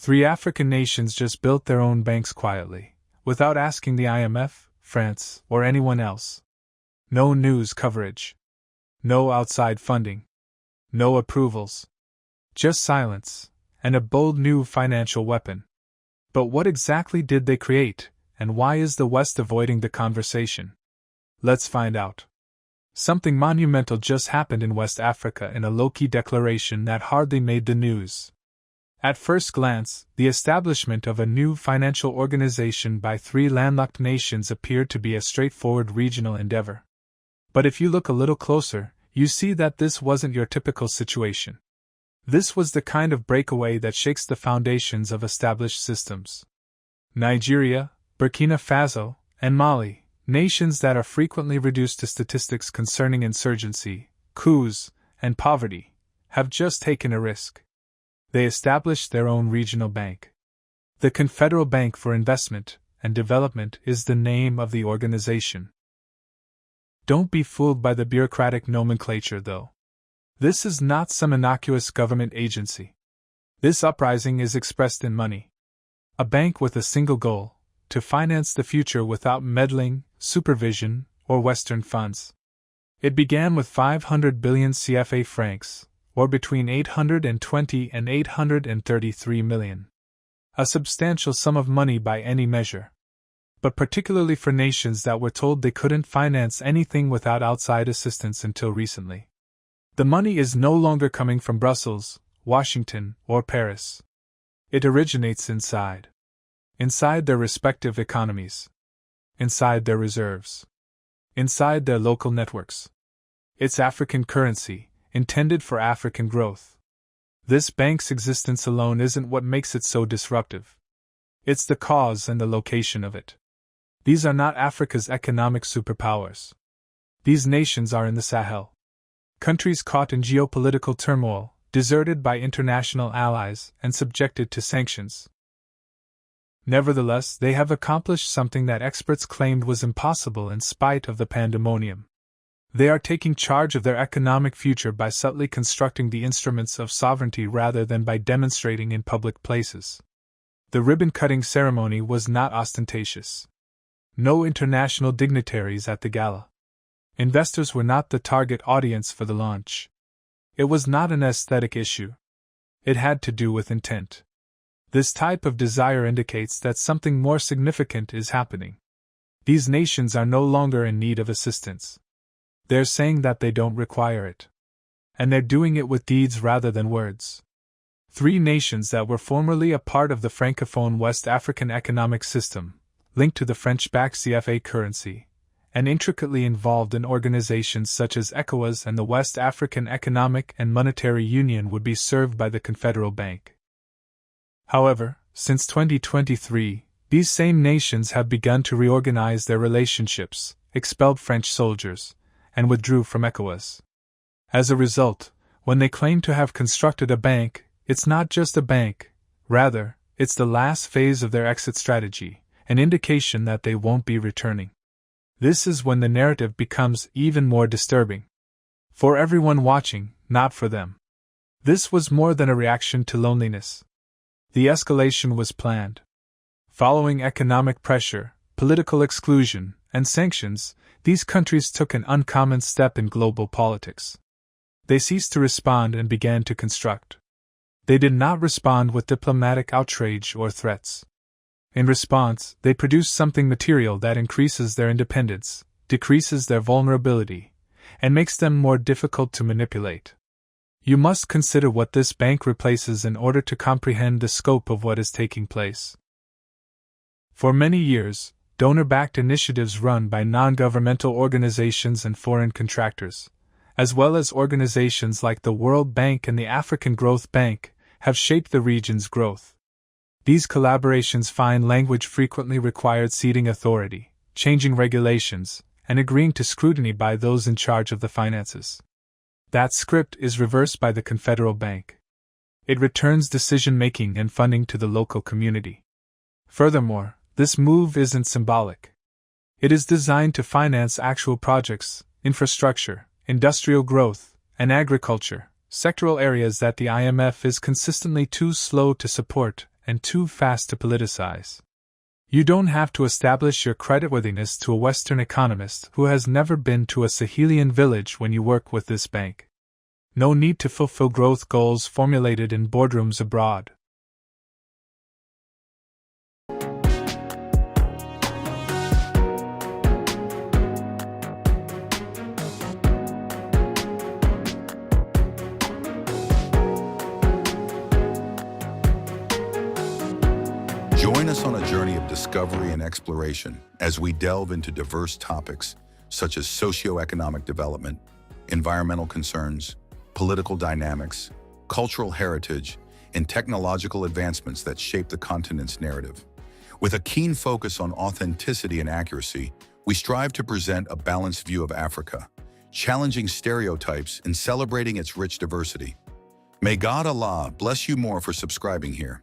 3 African nations just built their own banks quietly, without asking the IMF, France, or anyone else. No news coverage. No outside funding. No approvals. Just silence, and a bold new financial weapon. But what exactly did they create, and why is the West avoiding the conversation? Let's find out. Something monumental just happened in West Africa in a low-key declaration that hardly made the news. At first glance, the establishment of a new financial organization by 3 landlocked nations appeared to be a straightforward regional endeavor. But if you look a little closer, you see that this wasn't your typical situation. This was the kind of breakaway that shakes the foundations of established systems. Nigeria, Burkina Faso, and Mali, nations that are frequently reduced to statistics concerning insurgency, coups, and poverty, have just taken a risk. They established their own regional bank. The Confederal Bank for Investment and Development is the name of the organization. Don't be fooled by the bureaucratic nomenclature, though. This is not some innocuous government agency. This uprising is expressed in money. A bank with a single goal: to finance the future without meddling, supervision, or Western funds. It began with 500 billion CFA francs, or between 820 and 833 million. A substantial sum of money by any measure. But particularly for nations that were told they couldn't finance anything without outside assistance until recently. The money is no longer coming from Brussels, Washington, or Paris. It originates inside their respective economies. Inside their reserves. Inside their local networks. It's African currency, intended for African growth. This bank's existence alone isn't what makes it so disruptive. It's the cause and the location of it. These are not Africa's economic superpowers. These nations are in the Sahel. Countries caught in geopolitical turmoil, deserted by international allies, and subjected to sanctions. Nevertheless, they have accomplished something that experts claimed was impossible in spite of the pandemonium. They are taking charge of their economic future by subtly constructing the instruments of sovereignty rather than by demonstrating in public places. The ribbon-cutting ceremony was not ostentatious. No international dignitaries at the gala. Investors were not the target audience for the launch. It was not an aesthetic issue. It had to do with intent. This type of desire indicates that something more significant is happening. These nations are no longer in need of assistance. They're saying that they don't require it. And they're doing it with deeds rather than words. 3 nations that were formerly a part of the Francophone West African economic system, linked to the French-backed CFA currency, and intricately involved in organizations such as ECOWAS and the West African Economic and Monetary Union, would be served by the Confederal Bank. However, since 2023, these same nations have begun to reorganize their relationships, expelled French soldiers, and withdrew from ECOWAS. As a result, when they claim to have constructed a bank, it's not just a bank, rather, it's the last phase of their exit strategy, an indication that they won't be returning. This is when the narrative becomes even more disturbing. For everyone watching, not for them. This was more than a reaction to loneliness. The escalation was planned. Following economic pressure, political exclusion, and sanctions, these countries took an uncommon step in global politics. They ceased to respond and began to construct. They did not respond with diplomatic outrage or threats. In response, they produced something material that increases their independence, decreases their vulnerability, and makes them more difficult to manipulate. You must consider what this bank replaces in order to comprehend the scope of what is taking place. For many years, donor-backed initiatives run by non-governmental organizations and foreign contractors, as well as organizations like the World Bank and the African Growth Bank, have shaped the region's growth. These collaborations' fine language frequently required ceding authority, changing regulations, and agreeing to scrutiny by those in charge of the finances. That script is reversed by the Confederal Bank. It returns decision-making and funding to the local community. Furthermore, this move isn't symbolic. It is designed to finance actual projects, infrastructure, industrial growth, and agriculture, sectoral areas that the IMF is consistently too slow to support, and too fast to politicize. You don't have to establish your creditworthiness to a Western economist who has never been to a Sahelian village when you work with this bank. No need to fulfill growth goals formulated in boardrooms abroad. Join us on a journey of discovery and exploration as we delve into diverse topics such as socioeconomic development, environmental concerns, political dynamics, cultural heritage, and technological advancements that shape the continent's narrative. With a keen focus on authenticity and accuracy, we strive to present a balanced view of Africa, challenging stereotypes and celebrating its rich diversity. May God Allah bless you more for subscribing here.